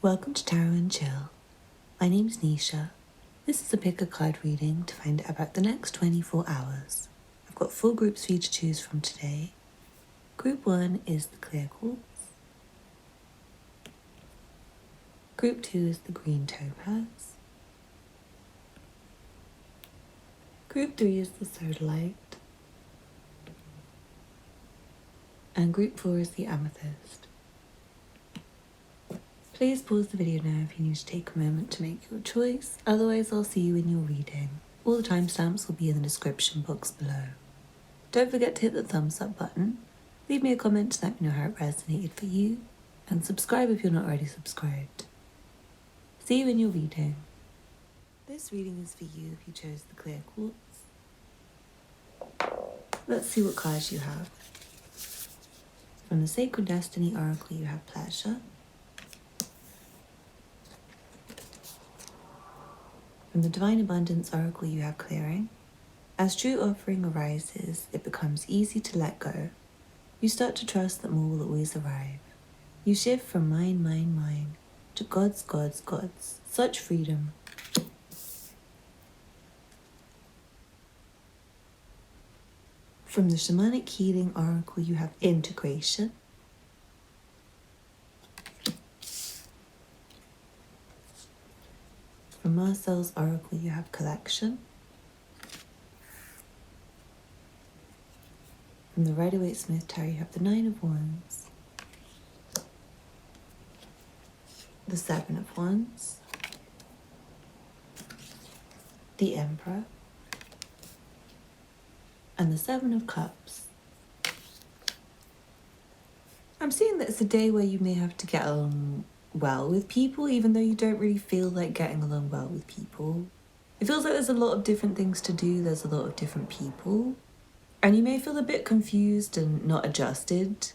Welcome to Tarot and Chill. My name's Nisha. This is a pick a card reading to find out about the next 24 hours. I've got 4 groups for you to choose from today. Group 1 is the clear quartz. Group 2 is the green topaz. Group 3 is the sodalite. And group 4 is the amethyst. Please pause the video now if you need to take a moment to make your choice, otherwise I'll see you in your reading. All the timestamps will be in the description box below. Don't forget to hit the thumbs up button, leave me a comment to let me know how it resonated for you, and subscribe if you're not already subscribed. See you in your reading. This reading is for you if you chose the clear quartz. Let's see what cards you have. From the Sacred Destiny Oracle you have pleasure. From the Divine Abundance Oracle you have clearing. As true offering arises, it becomes easy to let go. You start to trust that more will always arrive. You shift from mine, to God's. Such freedom. From the Shamanic Healing Oracle you have integration. From Marcel's Oracle you have collection. From the Rider-Waite-Smith Tarot you have the 9 of Wands, the 7 of Wands, the Emperor, and the 7 of Cups. I'm seeing that it's a day where you may have to get along well with people, even though you don't really feel like getting along well with people. It feels like there's a lot of different things to do, there's a lot of different people, and you may feel a bit confused and not adjusted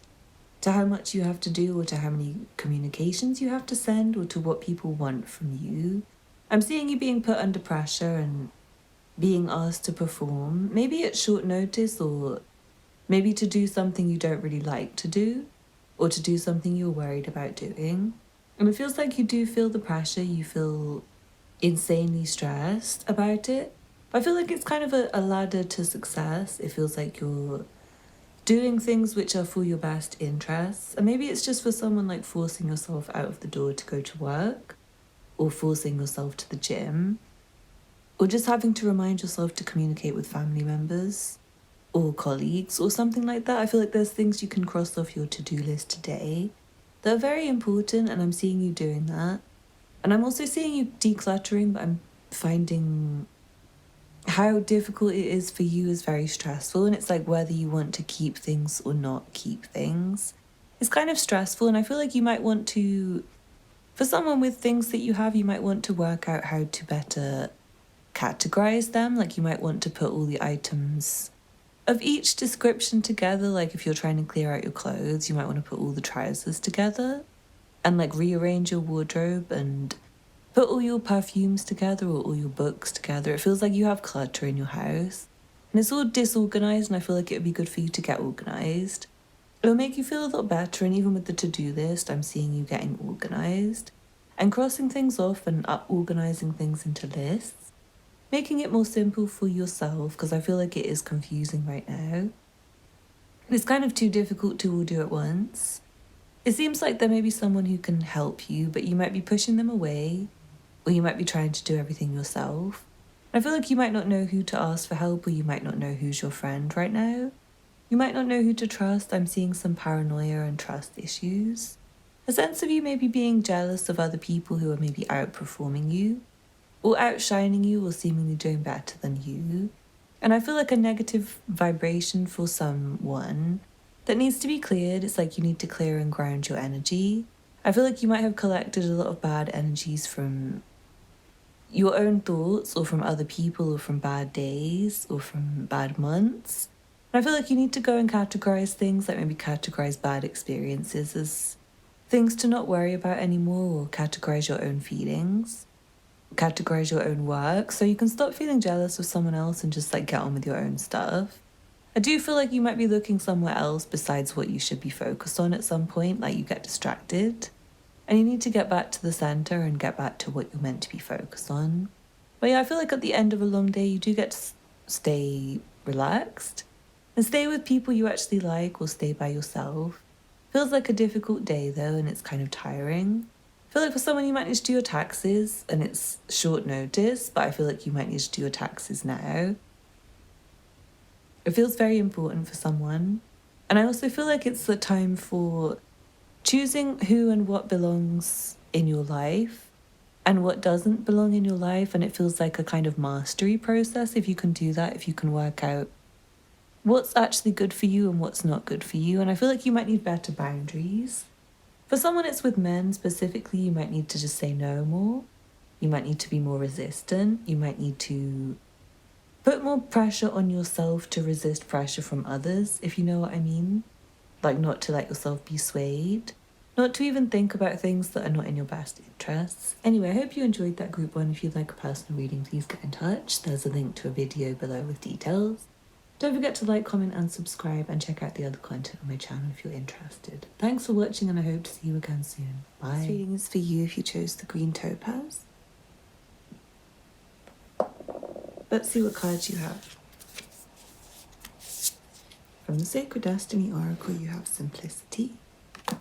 to how much you have to do or to how many communications you have to send or to what people want from you. I'm seeing you being put under pressure and being asked to perform, maybe at short notice, or maybe to do something you don't really like to do, or to do something you're worried about doing. And it feels like you do feel the pressure, you feel insanely stressed about it. I feel like it's kind of a ladder to success. It feels like you're doing things which are for your best interests. And maybe it's just for someone like forcing yourself out of the door to go to work, or forcing yourself to the gym, or just having to remind yourself to communicate with family members or colleagues or something like that. I feel like there's things you can cross off your to-do list today. They're very important, and I'm seeing you doing that. And I'm also seeing you decluttering, but I'm finding how difficult it is for you is very stressful, and it's like whether you want to keep things or not keep things. It's kind of stressful, and I feel like you might want to, for someone with things that you have, you might want to work out how to better categorize them. Like you might want to put all the items of each description together. Like if you're trying to clear out your clothes, you might want to put all the trousers together and like rearrange your wardrobe and put all your perfumes together or all your books together. It feels like you have clutter in your house and it's all disorganized, and I feel like it would be good for you to get organized. It'll make you feel a lot better, and even with the to-do list, I'm seeing you getting organized and crossing things off and organizing things into lists, making it more simple for yourself, because I feel like it is confusing right now. It's kind of too difficult to all do at once. It seems like there may be someone who can help you, but you might be pushing them away, or you might be trying to do everything yourself. I feel like you might not know who to ask for help, or you might not know who's your friend right now. You might not know who to trust. I'm seeing some paranoia and trust issues. A sense of you maybe being jealous of other people who are maybe outperforming you, or outshining you, or seemingly doing better than you. And I feel like a negative vibration for someone that needs to be cleared. It's like you need to clear and ground your energy. I feel like you might have collected a lot of bad energies from your own thoughts, or from other people, or from bad days, or from bad months. And I feel like you need to go and categorize things, like maybe categorize bad experiences as things to not worry about anymore, or categorize your own feelings, categorize your own work, so you can stop feeling jealous of someone else and just like get on with your own stuff. I do feel like you might be looking somewhere else besides what you should be focused on at some point, like you get distracted. and you need to get back to the center and get back to what you're meant to be focused on. But yeah, I feel like at the end of a long day, you do get to stay relaxed and stay with people you actually like or stay by yourself. Feels like a difficult day though, and it's kind of tiring. I feel like for someone you might need to do your taxes and it's short notice, but I feel like you might need to do your taxes now. It feels very important for someone. And I also feel like it's the time for choosing who and what belongs in your life and what doesn't belong in your life. And it feels like a kind of mastery process if you can do that, if you can work out what's actually good for you and what's not good for you. And I feel like you might need better boundaries. For someone it's with men specifically, you might need to just say no more. You might need to be more resistant. You might need to put more pressure on yourself to resist pressure from others, if you know what I mean. Like not to let yourself be swayed. Not to even think about things that are not in your best interests. Anyway, I hope you enjoyed that group one. If you'd like a personal reading, please get in touch. There's a link to a video below with details. Don't forget to like, comment and subscribe and check out the other content on my channel if you're interested. Thanks for watching and I hope to see you again soon. Bye. This reading is for you if you chose the green topaz. Let's see what cards you have. From the Sacred Destiny Oracle you have Simplicity. From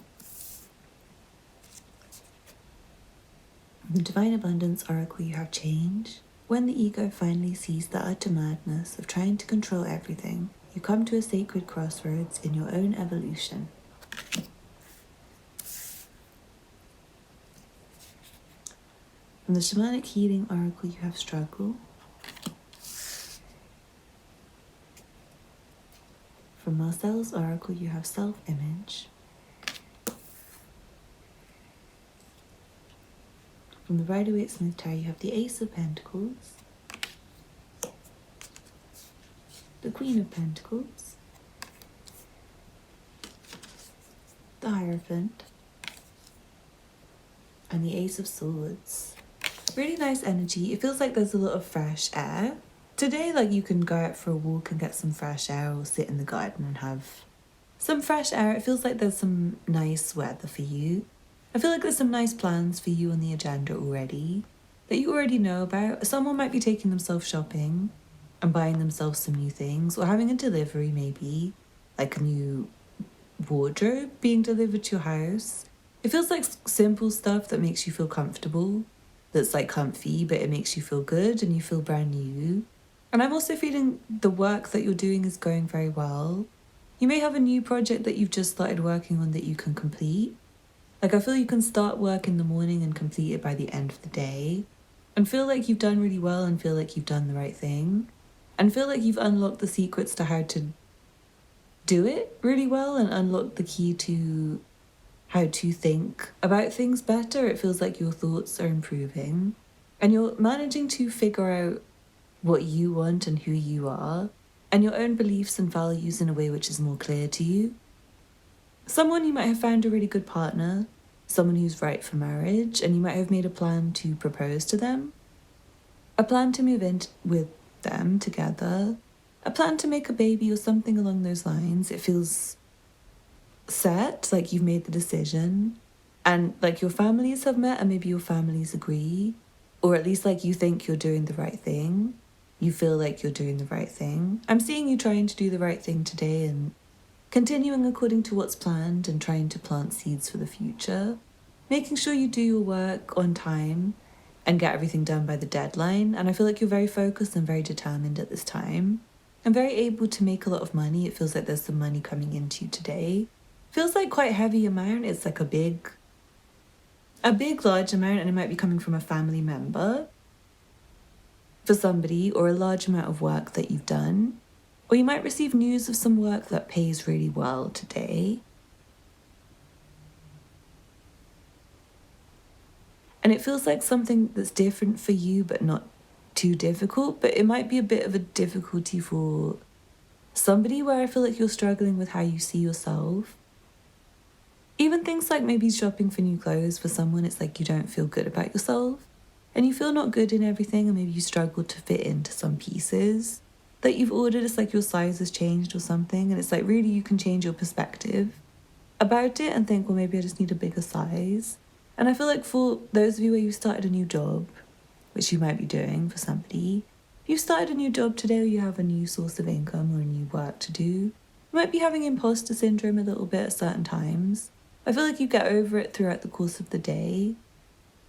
the Divine Abundance Oracle you have Change. When the ego finally sees the utter madness of trying to control everything, you come to a sacred crossroads in your own evolution. From the Shamanic Healing Oracle you have Struggle. From Marcel's Oracle you have Self-Image. From the Rider-Waite-Smith Tarot you have the Ace of Pentacles, the Queen of Pentacles, the Hierophant, and the Ace of Swords. Really nice energy. It feels like there's a lot of fresh air. Today, like you can go out for a walk and get some fresh air or sit in the garden and have some fresh air. It feels like there's some nice weather for you. I feel like there's some nice plans for you on the agenda already that you already know about. Someone might be taking themselves shopping and buying themselves some new things or having a delivery maybe, like a new wardrobe being delivered to your house. It feels like simple stuff that makes you feel comfortable, that's like comfy, but it makes you feel good and you feel brand new. And I'm also feeling the work that you're doing is going very well. You may have a new project that you've just started working on that you can complete. Like I feel you can start work in the morning and complete it by the end of the day and feel like you've done really well and feel like you've done the right thing and feel like you've unlocked the secrets to how to do it really well and unlock the key to how to think about things better. It feels like your thoughts are improving and you're managing to figure out what you want and who you are and your own beliefs and values in a way which is more clear to you. Someone you might have found a really good partner, someone who's right for marriage, and you might have made a plan to propose to them, a plan to move in with them together, a plan to make a baby or something along those lines. It feels set, like you've made the decision, and like your families have met and maybe your families agree, or at least like you think you're doing the right thing. You feel like you're doing the right thing. I'm seeing you trying to do the right thing today and continuing according to what's planned and trying to plant seeds for the future, making sure you do your work on time and get everything done by the deadline. And I feel like you're very focused and very determined at this time and very able to make a lot of money. It feels like there's some money coming into you today. Feels like quite a heavy amount. It's like a big large amount, and it might be coming from a family member for somebody, or a large amount of work that you've done. Or you might receive news of some work that pays really well today. And it feels like something that's different for you, but not too difficult. But it might be a bit of a difficulty for somebody where I feel like you're struggling with how you see yourself. Even things like maybe shopping for new clothes for someone, it's like you don't feel good about yourself. And you feel not good in everything, and maybe you struggle to fit into some pieces that you've ordered. It's like your size has changed or something, and it's like really you can change your perspective about it and think, well, maybe I just need a bigger size. And I feel like for those of you where you started a new job, which you might be doing for somebody, if you started a new job today or you have a new source of income or a new work to do, you might be having imposter syndrome a little bit at certain times. I feel like you get over it throughout the course of the day,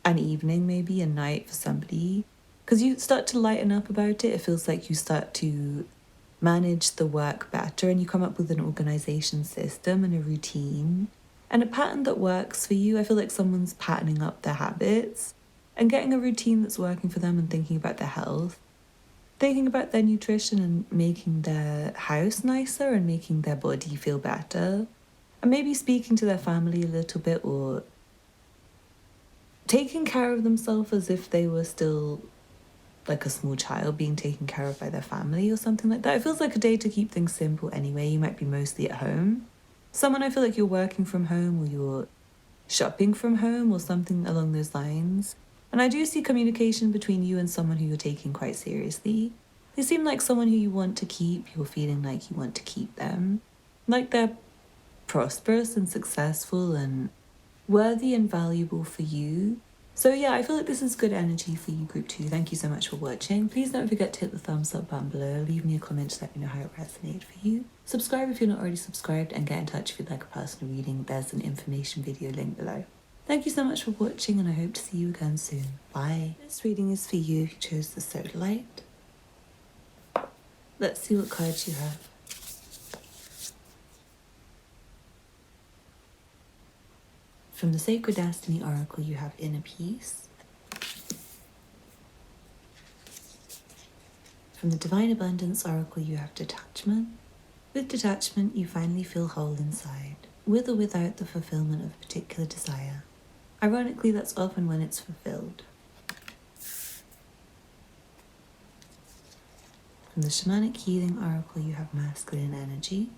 an evening maybe, a night for somebody, because you start to lighten up about it. It feels like you start to manage the work better and you come up with an organization system and a routine and a pattern that works for you. I feel like someone's patterning up their habits and getting a routine that's working for them and thinking about their health, thinking about their nutrition and making their house nicer and making their body feel better, and maybe speaking to their family a little bit or taking care of themselves as if they were still like a small child being taken care of by their family or something like that. It feels like a day to keep things simple anyway. You might be mostly at home. Someone, I feel like you're working from home or you're shopping from home or something along those lines. And I do see communication between you and someone who you're taking quite seriously. They seem like someone who you want to keep. You're feeling like you want to keep them. Like they're prosperous and successful and worthy and valuable for you. So yeah, I feel like this is good energy for you, group 2. Thank you so much for watching. Please don't forget to hit the thumbs up button below. Leave me a comment to let me know how it resonated for you. Subscribe if you're not already subscribed and get in touch if you'd like a personal reading. There's an information video link below. Thank you so much for watching and I hope to see you again soon. Bye. This reading is for you who chose the Sodalite. Let's see what cards you have. From the Sacred Destiny Oracle, you have Inner Peace. From the Divine Abundance Oracle, you have Detachment. With detachment, you finally feel whole inside, with or without the fulfillment of a particular desire. Ironically, that's often when it's fulfilled. From the Shamanic Healing Oracle, you have Masculine Energy.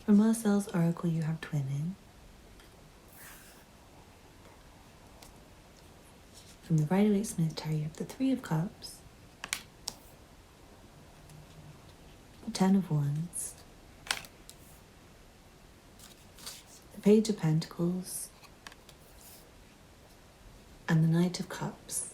From Marcel's Oracle, you have Twinning. From the Rider-Waite-Smith Tarot, you have the Three of Cups, the Ten of Wands, the Page of Pentacles, and the Knight of Cups.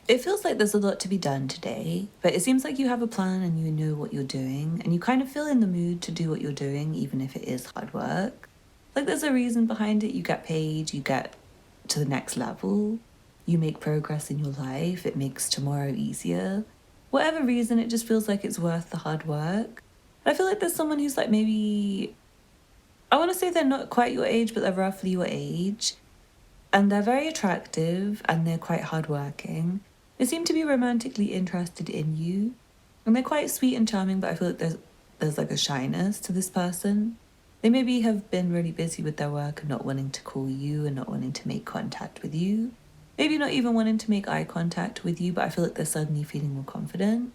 It feels like there's a lot to be done today, but it seems like you have a plan and you know what you're doing, and you kind of feel in the mood to do what you're doing, even if it is hard work. Like there's a reason behind it. You get paid, you get to the next level, you make progress in your life, it makes tomorrow easier. Whatever reason, it just feels like it's worth the hard work. And I feel like there's someone who's like maybe, I want to say they're not quite your age, but they're roughly your age. And they're very attractive and they're quite hardworking. They seem to be romantically interested in you. And they're quite sweet and charming, but I feel like there's like a shyness to this person. They maybe have been really busy with their work and not wanting to call you and not wanting to make contact with you. Maybe not even wanting to make eye contact with you, but I feel like they're suddenly feeling more confident.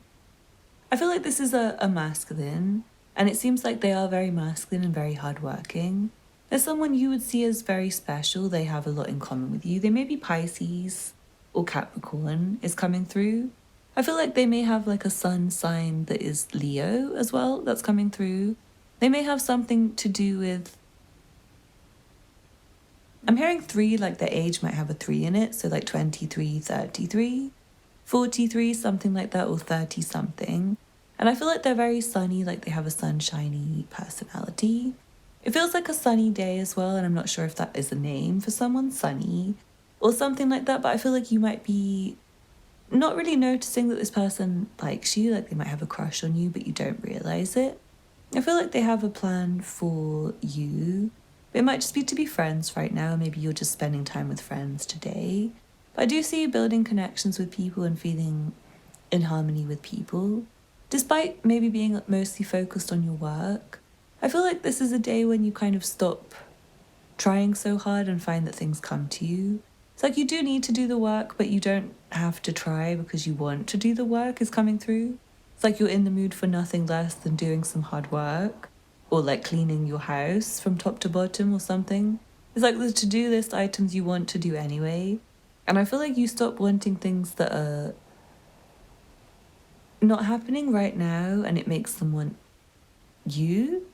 I feel like this is a masculine, and it seems like they are very masculine and very hardworking. There's someone you would see as very special. They have a lot in common with you. They may be Pisces or Capricorn is coming through. I feel like they may have like a sun sign that is Leo as well that's coming through. They may have something to do with, I'm hearing 3, like their age might have a 3 in it. So like 23, 33, 43, something like that, or 30 something. And I feel like they're very sunny, like they have a sunshiny personality. It feels like a sunny day as well, and I'm not sure if that is a name for someone, Sunny, or something like that, but I feel like you might be not really noticing that this person likes you, like they might have a crush on you, but you don't realize it. I feel like they have a plan for you. It might just be to be friends right now, maybe you're just spending time with friends today. But I do see you building connections with people and feeling in harmony with people, despite maybe being mostly focused on your work. I feel like this is a day when you kind of stop trying so hard and find that things come to you. It's like you do need to do the work, but you don't have to try because you want to do the work is coming through. It's like you're in the mood for nothing less than doing some hard work or like cleaning your house from top to bottom or something. It's like the to-do list items you want to do anyway. And I feel like you stop wanting things that are not happening right now and it makes them want you.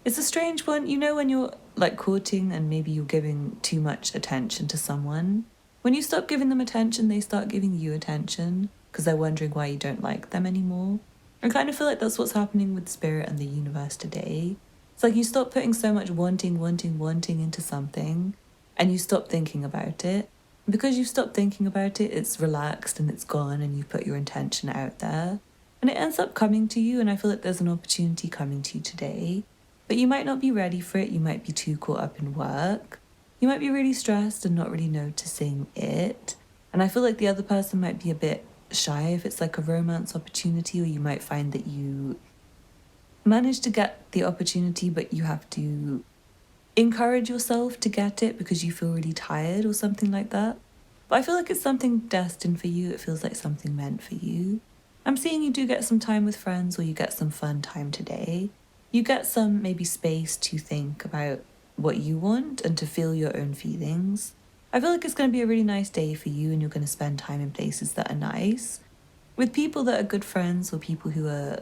It's a strange one. You know, when you're like courting and maybe you're giving too much attention to someone, when you stop giving them attention, they start giving you attention because they're wondering why you don't like them anymore. I kind of feel like that's what's happening with Spirit and the universe today. It's like you stop putting so much wanting into something and you stop thinking about it. Because you've stopped thinking about it, it's relaxed and it's gone and you've put your intention out there. And it ends up coming to you, and I feel like there's an opportunity coming to you today. But you might not be ready for it, you might be too caught up in work. You might be really stressed and not really noticing it. And I feel like the other person might be a bit shy if it's like a romance opportunity, or you might find that you manage to get the opportunity, but you have to encourage yourself to get it because you feel really tired or something like that. But I feel like it's something destined for you. It feels like something meant for you. I'm seeing you do get some time with friends, or you get some fun time today. You get some maybe space to think about what you want and to feel your own feelings. I feel like it's going to be a really nice day for you, and you're going to spend time in places that are nice with people that are good friends, or people who are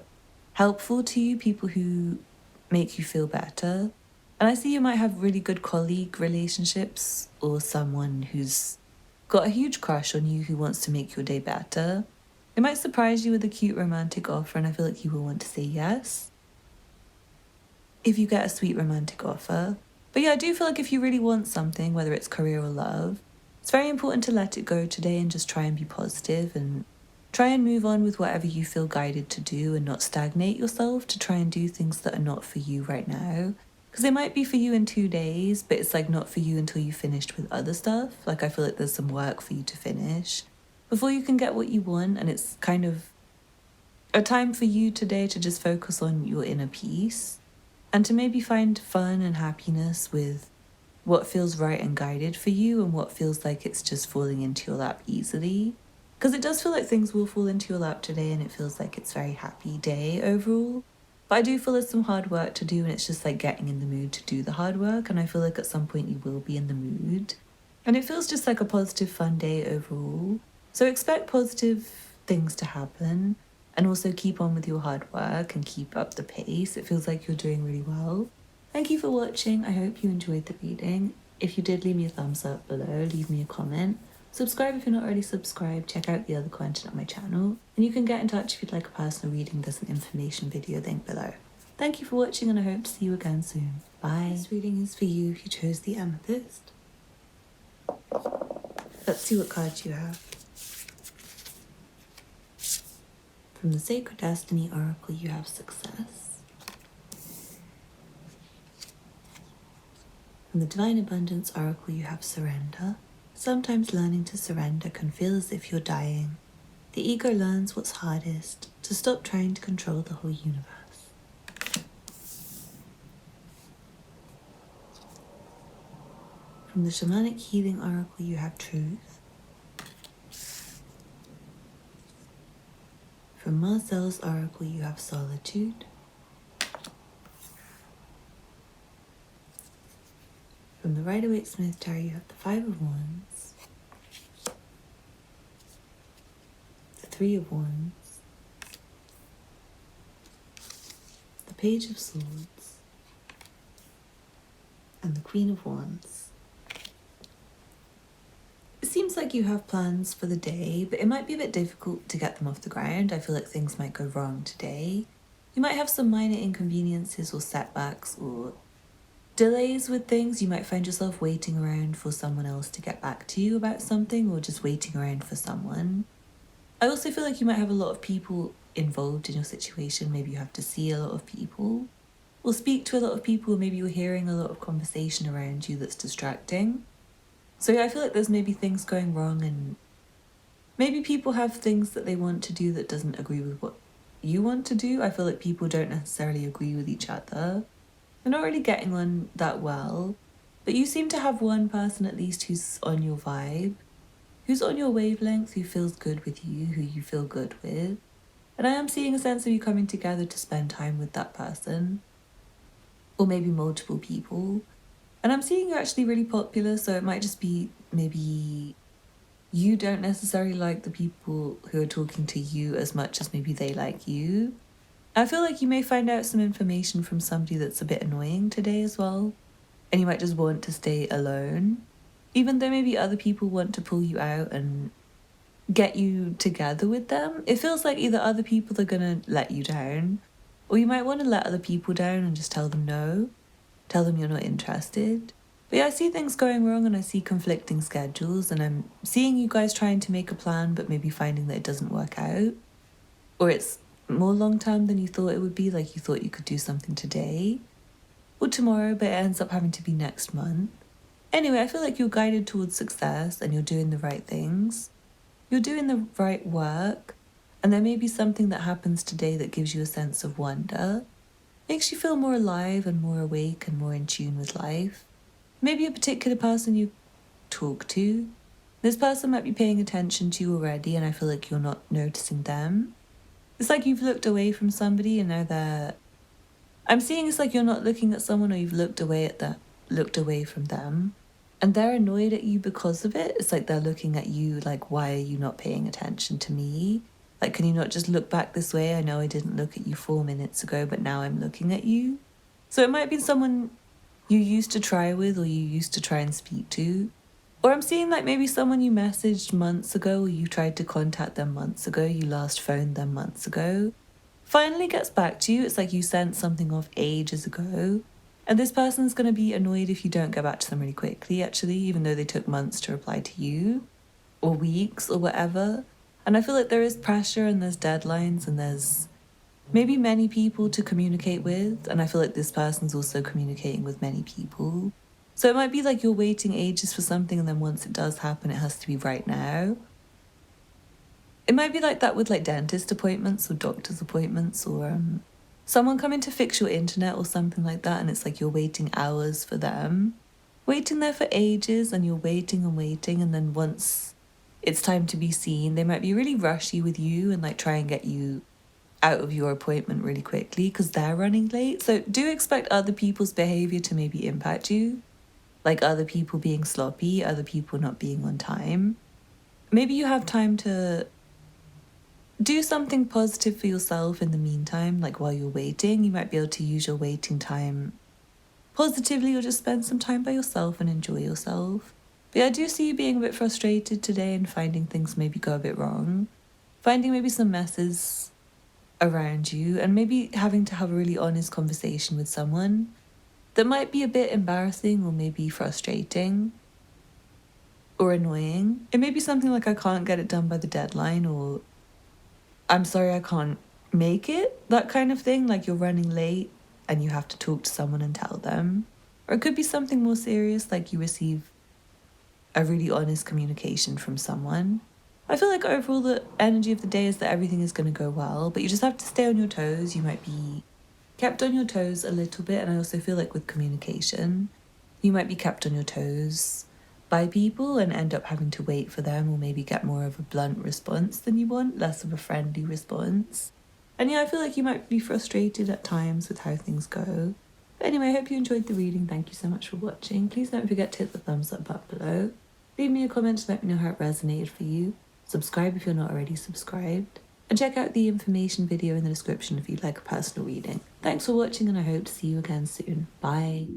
helpful to you, people who make you feel better. And I see you might have really good colleague relationships, or someone who's got a huge crush on you who wants to make your day better. It might surprise you with a cute romantic offer, and I feel like you will want to say yes if you get a sweet romantic offer. But yeah, I do feel like if you really want something, whether it's career or love, it's very important to let it go today and just try and be positive and try and move on with whatever you feel guided to do, and not stagnate yourself to try and do things that are not for you right now. Because they might be for you in 2 days, but it's like not for you until you finished with other stuff. Like I feel like there's some work for you to finish before you can get what you want, and it's kind of a time for you today to just focus on your inner peace and to maybe find fun and happiness with what feels right and guided for you, and what feels like it's just falling into your lap easily. Because it does feel like things will fall into your lap today, and it feels like it's a very happy day overall. But I do feel there's some hard work to do, and it's just like getting in the mood to do the hard work, and I feel like at some point you will be in the mood. And it feels just like a positive, fun day overall. So expect positive things to happen, and also keep on with your hard work and keep up the pace. It feels like you're doing really well. Thank you for watching. I hope you enjoyed the reading. If you did, leave me a thumbs up below, leave me a comment. Subscribe if you're not already subscribed, check out the other content on my channel, and you can get in touch if you'd like a personal reading. There's an information video link below. Thank you for watching, and I hope to see you again soon. Bye. This reading is for you if you chose the Amethyst. Let's see what cards you have. From the Sacred Destiny Oracle, you have Success. From the Divine Abundance Oracle, you have Surrender. Sometimes learning to surrender can feel as if you're dying. The ego learns what's hardest, to stop trying to control the whole universe. From the Shamanic Healing Oracle, you have Truth. From Marcel's Oracle, you have Solitude. From the Rider-Waite-Smith Tarot, you have the Five of Wands, the Three of Wands, the Page of Swords, and the Queen of Wands. It seems like you have plans for the day, but it might be a bit difficult to get them off the ground. I feel like things might go wrong today. You might have some minor inconveniences or setbacks or delays with things. You might find yourself waiting around for someone else to get back to you about something, or just waiting around for someone. I also feel like you might have a lot of people involved in your situation. Maybe you have to see a lot of people or speak to a lot of people. Maybe you're hearing a lot of conversation around you that's distracting. So yeah, I feel like there's maybe things going wrong, and maybe people have things that they want to do that doesn't agree with what you want to do. I feel like people don't necessarily agree with each other. They're not really getting on that well, but you seem to have one person at least who's on your vibe, who's on your wavelength, who feels good with you, who you feel good with. And I am seeing a sense of you coming together to spend time with that person, or maybe multiple people. And I'm seeing you're actually really popular, so it might just be maybe you don't necessarily like the people who are talking to you as much as maybe they like you. I feel like you may find out some information from somebody that's a bit annoying today as well, and you might just want to stay alone, even though maybe other people want to pull you out and get you together with them. It feels like either other people are gonna let you down, or you might want to let other people down and just tell them no, tell them you're not interested. But yeah, I see things going wrong and I see conflicting schedules, and I'm seeing you guys trying to make a plan but maybe finding that it doesn't work out, or it's more long term than you thought it would be, like you thought you could do something today or tomorrow, but it ends up having to be next month. Anyway, I feel like you're guided towards success and you're doing the right things. You're doing the right work, and there may be something that happens today that gives you a sense of wonder, makes you feel more alive and more awake and more in tune with life. Maybe a particular person you talk to. This person might be paying attention to you already, and I feel like you're not noticing them. It's like you've looked away from somebody and now they're... I'm seeing it's like you're not looking at someone, or you've looked away from them, and they're annoyed at you because of it. It's like they're looking at you like, why are you not paying attention to me? Like, can you not just look back this way? I know I didn't look at you 4 minutes ago, but now I'm looking at you. So it might be someone you used to try with, or you used to try and speak to. Or I'm seeing like maybe someone you messaged months ago, or you tried to contact them months ago, you last phoned them months ago, finally gets back to you. It's like you sent something off ages ago. And this person's going to be annoyed if you don't get back to them really quickly, actually, even though they took months to reply to you, or weeks, or whatever. And I feel like there is pressure and there's deadlines and there's maybe many people to communicate with. And I feel like this person's also communicating with many people. So it might be like you're waiting ages for something, and then once it does happen, it has to be right now. It might be like that with like dentist appointments or doctor's appointments, or someone coming to fix your internet or something like that, and it's like you're waiting hours for them. Waiting there for ages, and you're waiting and waiting, and then once it's time to be seen, they might be really rushy with you and like try and get you out of your appointment really quickly because they're running late. So do expect other people's behaviour to maybe impact you. Like other people being sloppy, other people not being on time. Maybe you have time to do something positive for yourself in the meantime, like while you're waiting. You might be able to use your waiting time positively, or just spend some time by yourself and enjoy yourself. But yeah, I do see you being a bit frustrated today and finding things maybe go a bit wrong. Finding maybe some messes around you, and maybe having to have a really honest conversation with someone that might be a bit embarrassing or maybe frustrating or annoying. It may be something like, I can't get it done by the deadline, or I'm sorry I can't make it, that kind of thing, like you're running late and you have to talk to someone and tell them. Or it could be something more serious, like you receive a really honest communication from someone. I feel like overall the energy of the day is that everything is going to go well, but you just have to stay on your toes. You might be kept on your toes a little bit, and I also feel like with communication, you might be kept on your toes by people and end up having to wait for them, or maybe get more of a blunt response than you want, less of a friendly response. And yeah, I feel like you might be frustrated at times with how things go. But anyway, I hope you enjoyed the reading. Thank you so much for watching. Please don't forget to hit the thumbs up button below. Leave me a comment to let me know how it resonated for you. Subscribe if you're not already subscribed. And check out the information video in the description if you'd like a personal reading. Thanks for watching, and I hope to see you again soon. Bye.